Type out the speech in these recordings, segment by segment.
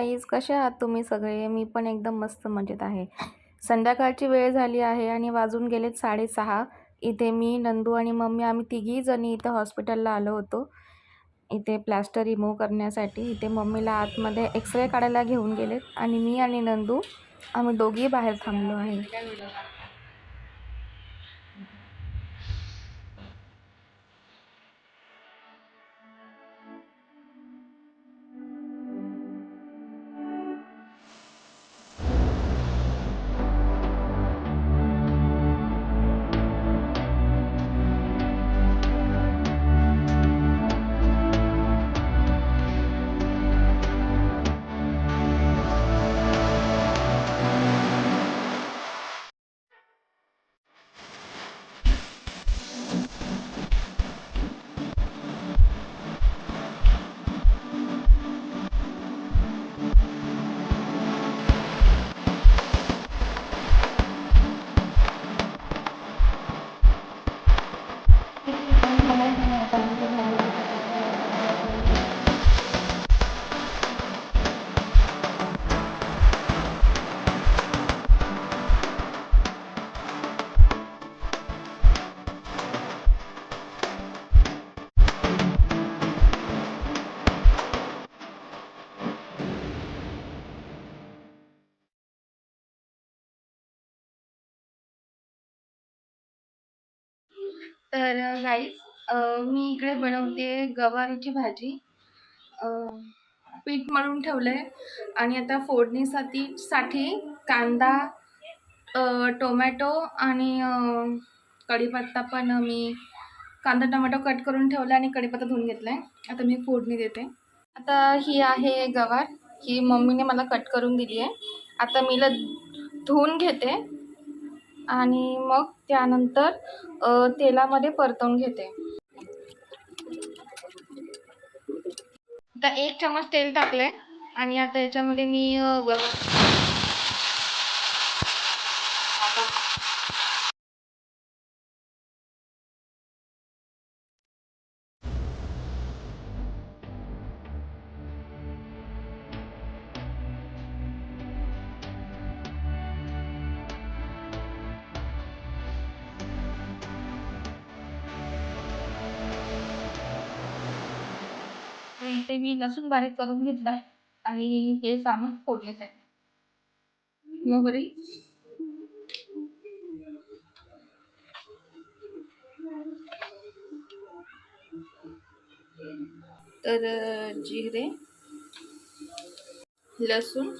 Guys, कसे आहात तुम्ही सगळे? मी पण एकदम मस्त मजेत आहे. संध्याकाळची वेळ झाली आहे आणि वाजून गेलेत 6:30. इथे मी, नंदू आणि मम्मी आम्ही तिघी जणी इथं हॉस्पिटलला आलो होतो. इथे प्लास्टर रिमूव्ह करण्यासाठी. इथे मम्मीला आतमध्ये एक्सरे काढायला घेऊन गेलेत आणि मी आणि नंदू आम्ही दोघी बाहेर थांबलो आहे. तर गाईस, मी इकडे बनवते गवारीची भाजी. पीठ मळून ठेवलंय आणि आता फोडणीसाठी कांदा, टोमॅटो आणि कढीपत्ता पण मी कांदा टोमॅटो कट करून ठेवला आणि कढीपत्ता धुवून घेतलाय. आता मी फोडणी देते. आता ही आहे गवार, ही मम्मीने मला कट करून दिली आहे. आता मी धुवून घेते आणि मग त्यानंतर तेलामध्ये परतवून घेते. आता 1 चमच तेल टाकले आणि आता याच्यामध्ये मी इथे मी लसूण बारीक करून घेतला आणि हे सामान फोडलेलं आहे. मोहरी, तर जिरे, लसूण,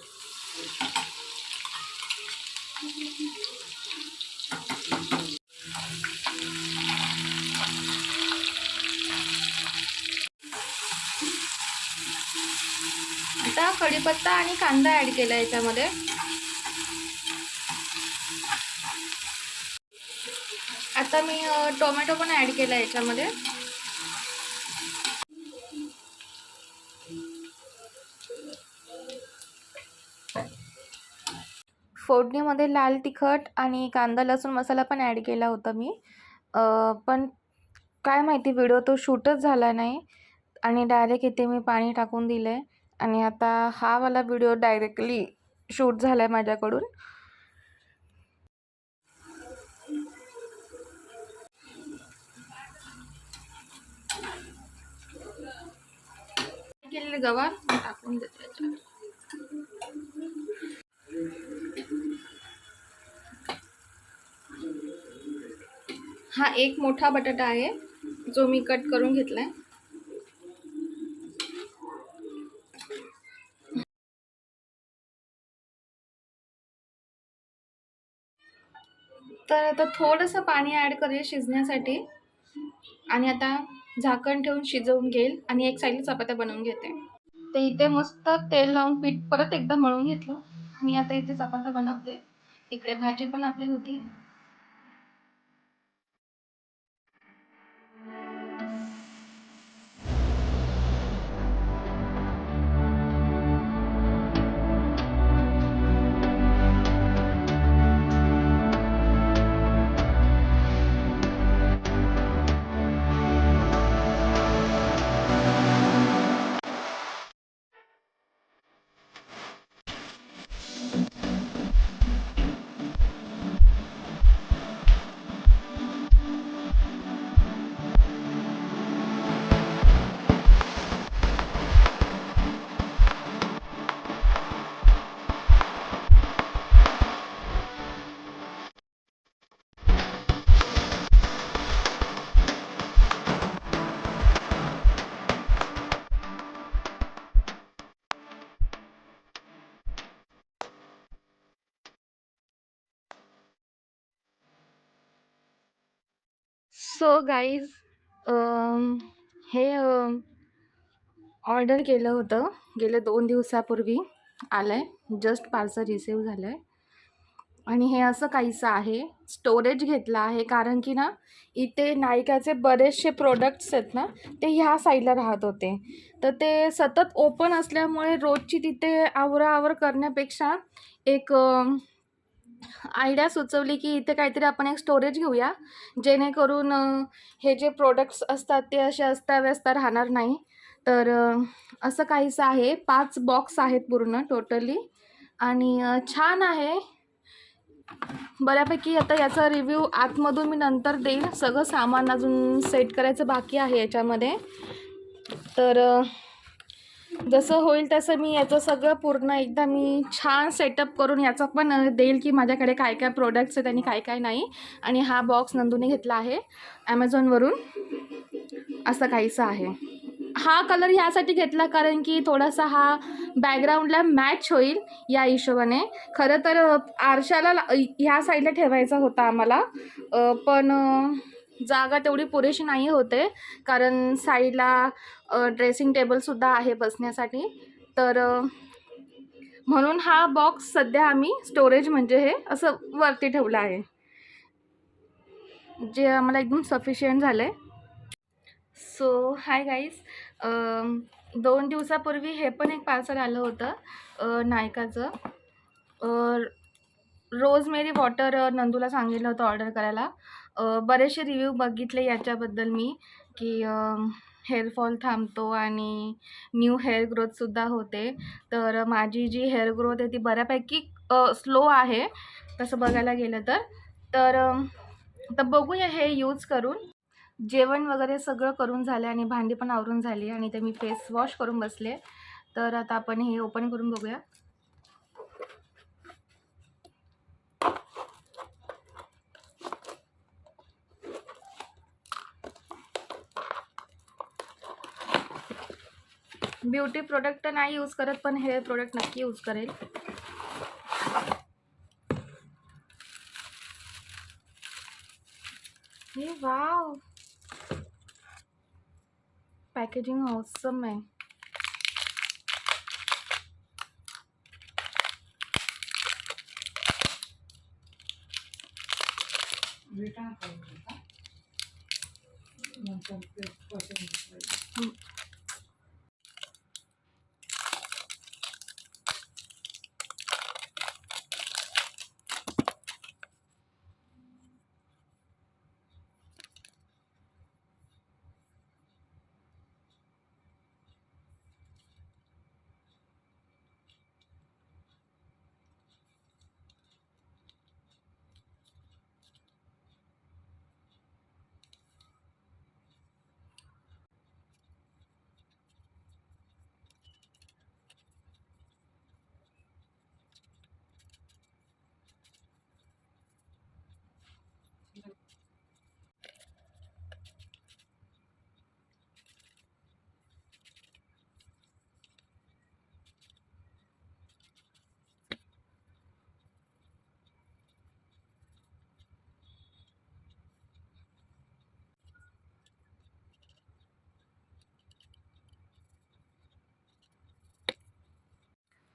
आता कढीपत्ता आणि कांदा ऍड केला याच्यामध्ये. आता मी टोमॅटो पण ऍड केला याच्यामध्ये. फोडणीमध्ये लाल तिखट आणि कांदा लसूण मसाला पण ॲड केला होता मी. पण काय माहिती व्हिडिओ तो शूटच झाला नाही आणि डायरेक्ट इथे मी पाणी टाकून दिलं आहे आणि आता हा वाला व्हिडिओ डायरेक्टली शूट झाला आहे माझ्याकडून. केलेले गवार टाकून देते याच्यात. हा एक मोठा बटाटा आहे जो मी कट करून घेतलाय. तर आता थोडंसं पाणी ऍड करूया शिजण्यासाठी आणि आता झाकण ठेवून शिजवून घेईल आणि एक साईडला चपात्या बनवून घेते. ते इथे मस्त तेल लावून पीठ परत एकदा मळून घेतलं आणि आता इथे चपात्या बनवते. इकडे भाजी पण आपली होती. सो गाईज, हे ऑर्डर केलं होतं गेले 2 दिवसापूर्वी, आलं आहे, जस्ट पार्सल रिसीव झालं आहे. आणि हे असं काहीसं आहे. स्टोरेज घेतलं आहे कारण की ना इथे नायकाचे बरेचसे प्रोडक्ट्स आहेत ना, ते ह्या साईडला राहत होते. तर ते सतत ओपन असल्यामुळे रोजची तिथे आवराआवर करण्यापेक्षा एक आयडिया सुचवली की इथे काहीतरी आपण एक स्टोरेज घेऊया, जेणेकरून हे जे प्रोडक्ट्स असतात ते असे अस्ताव्यस्त राहणार नाही. तर असं काहीसं आहे. 5 बॉक्स आहेत पूर्ण टोटली आणि छान आहे बऱ्यापैकी. आता याचा रिव्ह्यू आतमधून मी नंतर देईन. सगळं सामान अजून सेट करायचं बाकी आहे याच्यामध्ये. तर जसं होईल तसं मी याचं सगळं पूर्ण एकदा मी छान सेटअप करून याचं पण देईल की माझ्याकडे काय काय प्रोडक्ट्स आहेत आणि काय काय नाही. आणि हा बॉक्स नंदूने घेतला आहे ॲमेझॉनवरून. असं काहीसं आहे. हा कलर ह्यासाठी घेतला कारण की थोडासा हा बॅकग्राऊंडला मॅच होईल या हिशोबाने. खरं तर आरशाला ह्या साईडला ठेवायचा होता आम्हाला, पण जागा तेवढी पुरेशी नाही होते कारण साईडला ड्रेसिंग टेबलसुद्धा आहे बसण्यासाठी. तर म्हणून हा बॉक्स सध्या आम्ही स्टोरेज म्हणजे हे असं वरती ठेवलं आहे, जे आम्हाला एकदम सफिशियंट झालं आहे. सो हाय गाईज, 2 दिवसापूर्वी हे पण एक पार्सल आलं होतं नायकाचं. रोजमेरी वॉटर नंदूला सांगितलं होतं ऑर्डर करायला. बरेचसे रिव्ह्यू बघितले याच्याबद्दल मी की हेअरफॉल थांबतो आणि न्यू हेअर ग्रोथसुद्धा होते. तर माझी जी हेअर ग्रोथ आहे ती बऱ्यापैकी स्लो आहे तसं बघायला गेलं तर. तर आता बघूया हे यूज करून. जेवण वगैरे सगळं करून झालं आणि भांडी पण आवरून झाली आणि ते मी फेस वॉश करून बसले. तर आता आपण हे ओपन करून बघूया. ब्युटी प्रोडक्ट तर नाही यूज करत, पण हेअर प्रोडक्ट नक्की यूज करेल. हे वाव, पॅकेजिंग ऑसम आहे.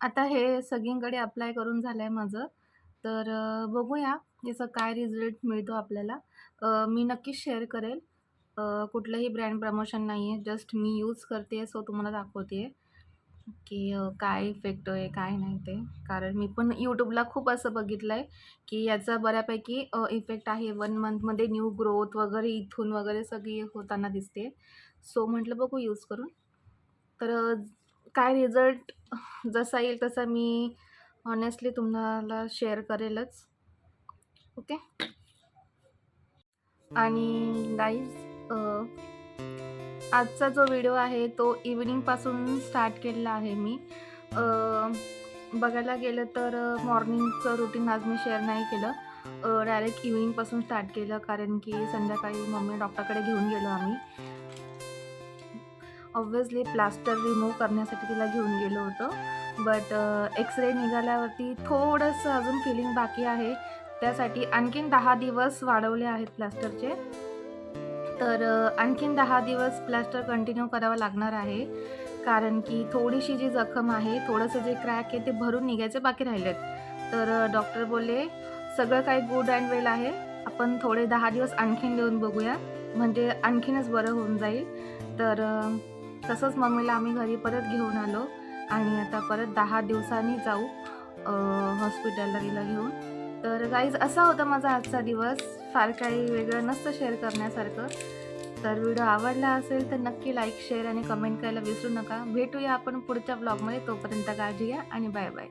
आता हे सगळीकडे अप्लाय करून झालं आहे माझं. तर बघूया याचा काय रिझल्ट मिळतो आपल्याला. मी नक्कीच शेअर करेल. कुठलंही ब्रँड प्रमोशन नाही आहे, जस्ट मी यूज करते सो तुम्हाला दाखवते आहे की काय इफेक्ट आहे काय नाही ते. कारण मी पण यूट्यूबला खूप असं बघितलं आहे की याचा बऱ्यापैकी इफेक्ट आहे. 1 मंथमध्ये न्यू ग्रोथ वगैरे इथून वगैरे सगळी होताना दिसते. सो म्हटलं बघू यूज करून. तर काय रिझल्ट जसा येईल तसा मी हॉनेस्टली तुम्हाला शेअर करेलच. ओके. आणि गाईज, आजचा जो व्हिडिओ आहे तो इव्हिनिंगपासून स्टार्ट केलेला आहे मी. बघायला गेलं तर मॉर्निंगचं रुटीन आज मी शेअर नाही केलं. डायरेक्ट इव्हिनिंगपासून स्टार्ट केलं कारण की संध्याकाळी मम्मी डॉक्टरकडे घेऊन गेलो आम्ही. ऑब्व्हियसली प्लास्टर रिमूव्ह करण्यासाठी तिला घेऊन गेलो होतो. बट एक्सरे निघाल्यावरती थोडंसं अजून फिलिंग बाकी आहे. त्यासाठी आणखीन 10 दिवस वाढवले आहेत प्लास्टरचे. तर आणखीन 10 दिवस प्लास्टर कंटिन्यू करावं लागणार आहे. कारण की थोडीशी जी जखम आहे, थोडंसं जे क्रॅक आहे ते भरून निघायचे बाकी राहिलेत. तर डॉक्टर बोलले, "सगळं काही गुड अँड वेल आहे. आपण थोडे 10 दिवस आणखीन देऊन बघूया, म्हणजे आणखीनच बरं होऊन जाईल." तर तसंच मम्मीला आम्ही घरी परत घेऊन आलो आणि आता परत 10 दिवसांनी जाऊ हॉस्पिटलला तिला घेऊन. तर गाईज असा होता माझा आजचा दिवस. फार काही वेगळं नसतं शेअर करण्यासारखं. तर व्हिडिओ आवडला असेल तर नक्की लाईक, शेअर आणि कमेंट करायला विसरू नका. भेटूया आपण पुढच्या ब्लॉगमध्ये. तोपर्यंत काळजी घ्या आणि बाय बाय.